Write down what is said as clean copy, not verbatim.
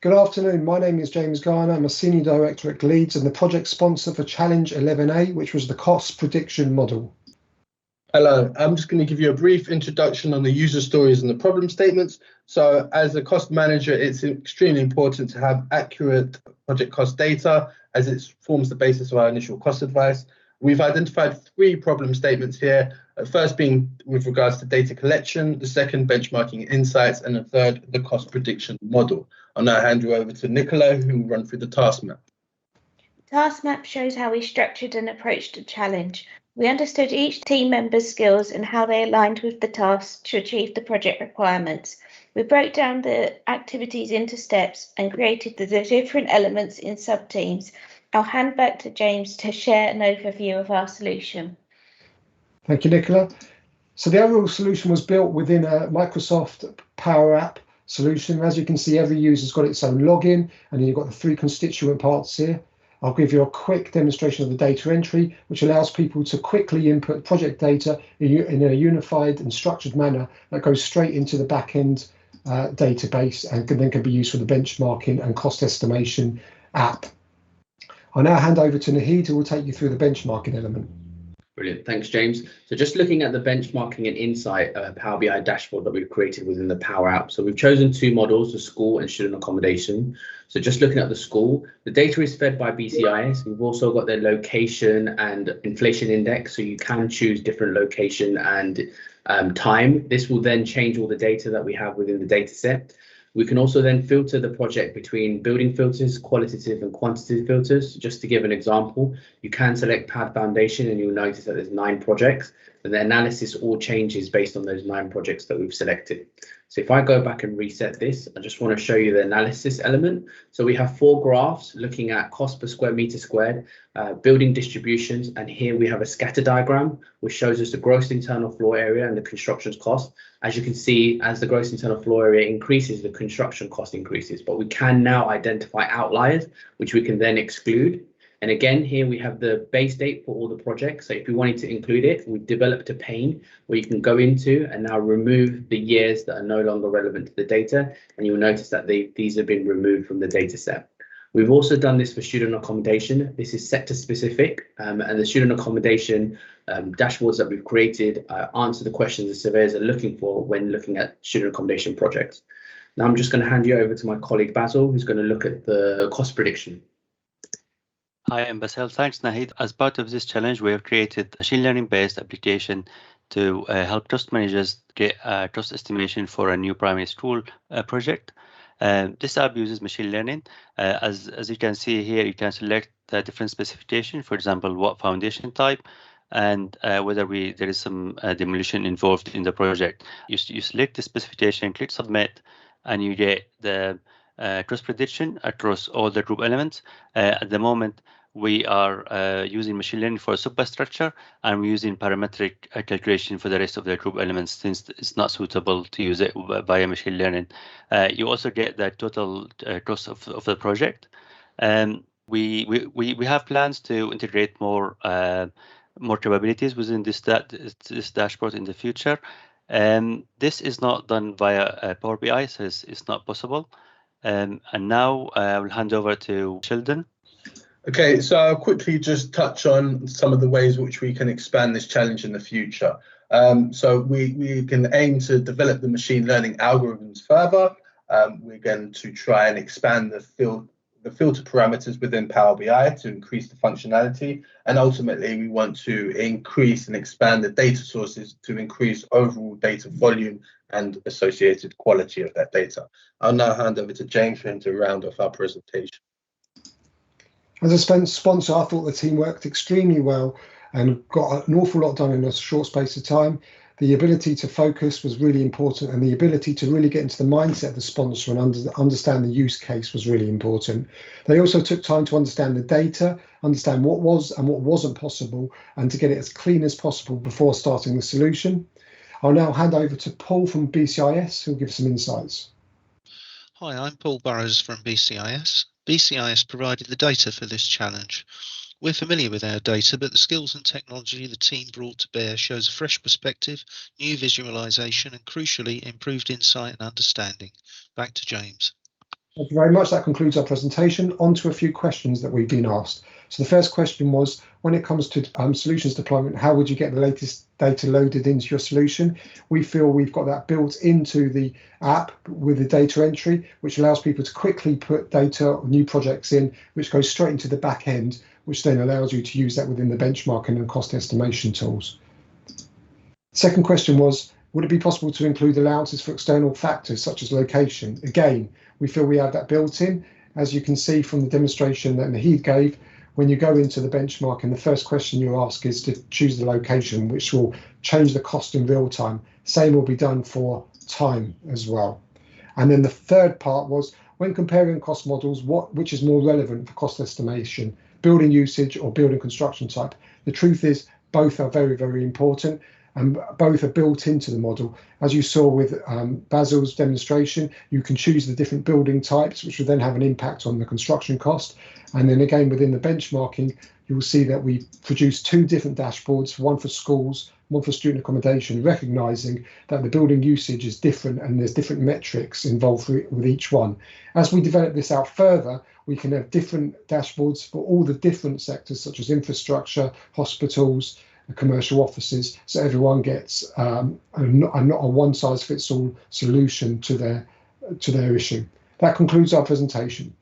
Good afternoon. My name is James Garner. I'm a Senior Director at Leeds and the project sponsor for Challenge 11A, which was the cost prediction model. Hello, I'm just going to give you a brief introduction on the user stories and the problem statements. So as a cost manager, it's extremely important to have accurate project cost data as it forms the basis of our initial cost advice. We've identified 3 problem statements here, first being with regards to data collection, the second benchmarking insights, and the third, the cost prediction model. I'll now hand you over to Nicola, who will run through the task map. The task map shows how we structured and approached the challenge. We understood each team member's skills and how they aligned with the tasks to achieve the project requirements. We broke down the activities into steps and created the different elements in sub-teams. I'll hand back to James to share an overview of our solution. Thank you, Nicola. So the overall solution was built within a Microsoft Power App solution. As you can see, every user's got its own login, and then you've got the 3 constituent parts here. I'll give you a quick demonstration of the data entry, which allows people to quickly input project data in a unified and structured manner that goes straight into the back-end database and then can be used for the benchmarking and cost estimation app. I'll now hand over to Nahid, who will take you through the benchmarking element. Brilliant, thanks James. So just looking at the benchmarking and insight Power BI dashboard that we've created within the Power App. So we've chosen 2 models, the school and student accommodation. So just looking at the school, the data is fed by BCIS. We've also got their location and inflation index, so you can choose different location and time. This will then change all the data that we have within the data set. We can also then filter the project between building filters, qualitative and quantitative filters. Just to give an example, you can select pad foundation and you'll notice that there's 9 projects, and the analysis all changes based on those 9 projects that we've selected. So if I go back and reset this, I just want to show you the analysis element. So we have 4 graphs looking at cost per square meter squared, building distributions, and here we have a scatter diagram which shows us the gross internal floor area and the construction cost. As you can see, as the gross internal floor area increases, the construction cost increases, but we can now identify outliers which we can then exclude. And again, here we have the base date for all the projects. So if we wanted to include it, we've developed a pane where you can go into and now remove the years that are no longer relevant to the data. And you'll notice that these have been removed from the data set. We've also done this for student accommodation. This is sector specific, and the student accommodation dashboards that we've created answer the questions the surveyors are looking for when looking at student accommodation projects. Now I'm just going to hand you over to my colleague Basil, who's going to look at the cost prediction. Hi, I'm Basil. Thanks, Nahid. As part of this challenge, we have created a machine learning-based application to help trust managers get a trust estimation for a new primary school project. This app uses machine learning. As you can see here, you can select the different specification, for example, what foundation type, and whether there is some demolition involved in the project. You select the specification, click submit, and you get the trust prediction across all the group elements. At the moment, we are using machine learning for superstructure, and we're using parametric calculation for the rest of the group elements since it's not suitable to use it via machine learning. You also get the total cost of the project. We have plans to integrate more capabilities within this dashboard in the future. This is not done via Power BI, so it's not possible. And now I will hand over to Sheldon. Okay, so I'll quickly just touch on some of the ways which we can expand this challenge in the future. So we can aim to develop the machine learning algorithms further. We're going to try and expand the filter parameters within Power BI to increase the functionality. And ultimately, we want to increase and expand the data sources to increase overall data volume and associated quality of that data. I'll now hand over to James for him to round off our presentation. As a sponsor, I thought the team worked extremely well and got an awful lot done in a short space of time. The ability to focus was really important, and the ability to really get into the mindset of the sponsor and understand the use case was really important. They also took time to understand the data, understand what was and what wasn't possible, and to get it as clean as possible before starting the solution. I'll now hand over to Paul from BCIS, who'll give some insights. Hi, I'm Paul Burrows from BCIS. BCIS provided the data for this challenge. We're familiar with our data, but the skills and technology the team brought to bear shows a fresh perspective, new visualization, and crucially, improved insight and understanding. Back to James. Thank you very much. That concludes our presentation. On to a few questions that we've been asked. So the first question was, when it comes to solutions deployment, how would you get the latest data loaded into your solution? We feel we've got that built into the app with the data entry, which allows people to quickly put data or new projects in, which goes straight into the back end, which then allows you to use that within the benchmarking and cost estimation tools. Second question was, would it be possible to include allowances for external factors such as location? Again, we feel we have that built in. As you can see from the demonstration that Nahid gave, when you go into the benchmark and the first question you ask is to choose the location, which will change the cost in real time. Same will be done for time as well. And then the third part was, when comparing cost models, which is more relevant for cost estimation, building usage or building construction type? The truth is both are very, very important. And both are built into the model. As you saw with Basil's demonstration, you can choose the different building types, which will then have an impact on the construction cost. And then again, within the benchmarking, you will see that we produce two different dashboards, one for schools, one for student accommodation, recognizing that the building usage is different and there's different metrics involved with each one. As we develop this out further, we can have different dashboards for all the different sectors, such as infrastructure, hospitals, commercial offices, so everyone gets not a one-size-fits-all solution to their issue. That concludes our presentation.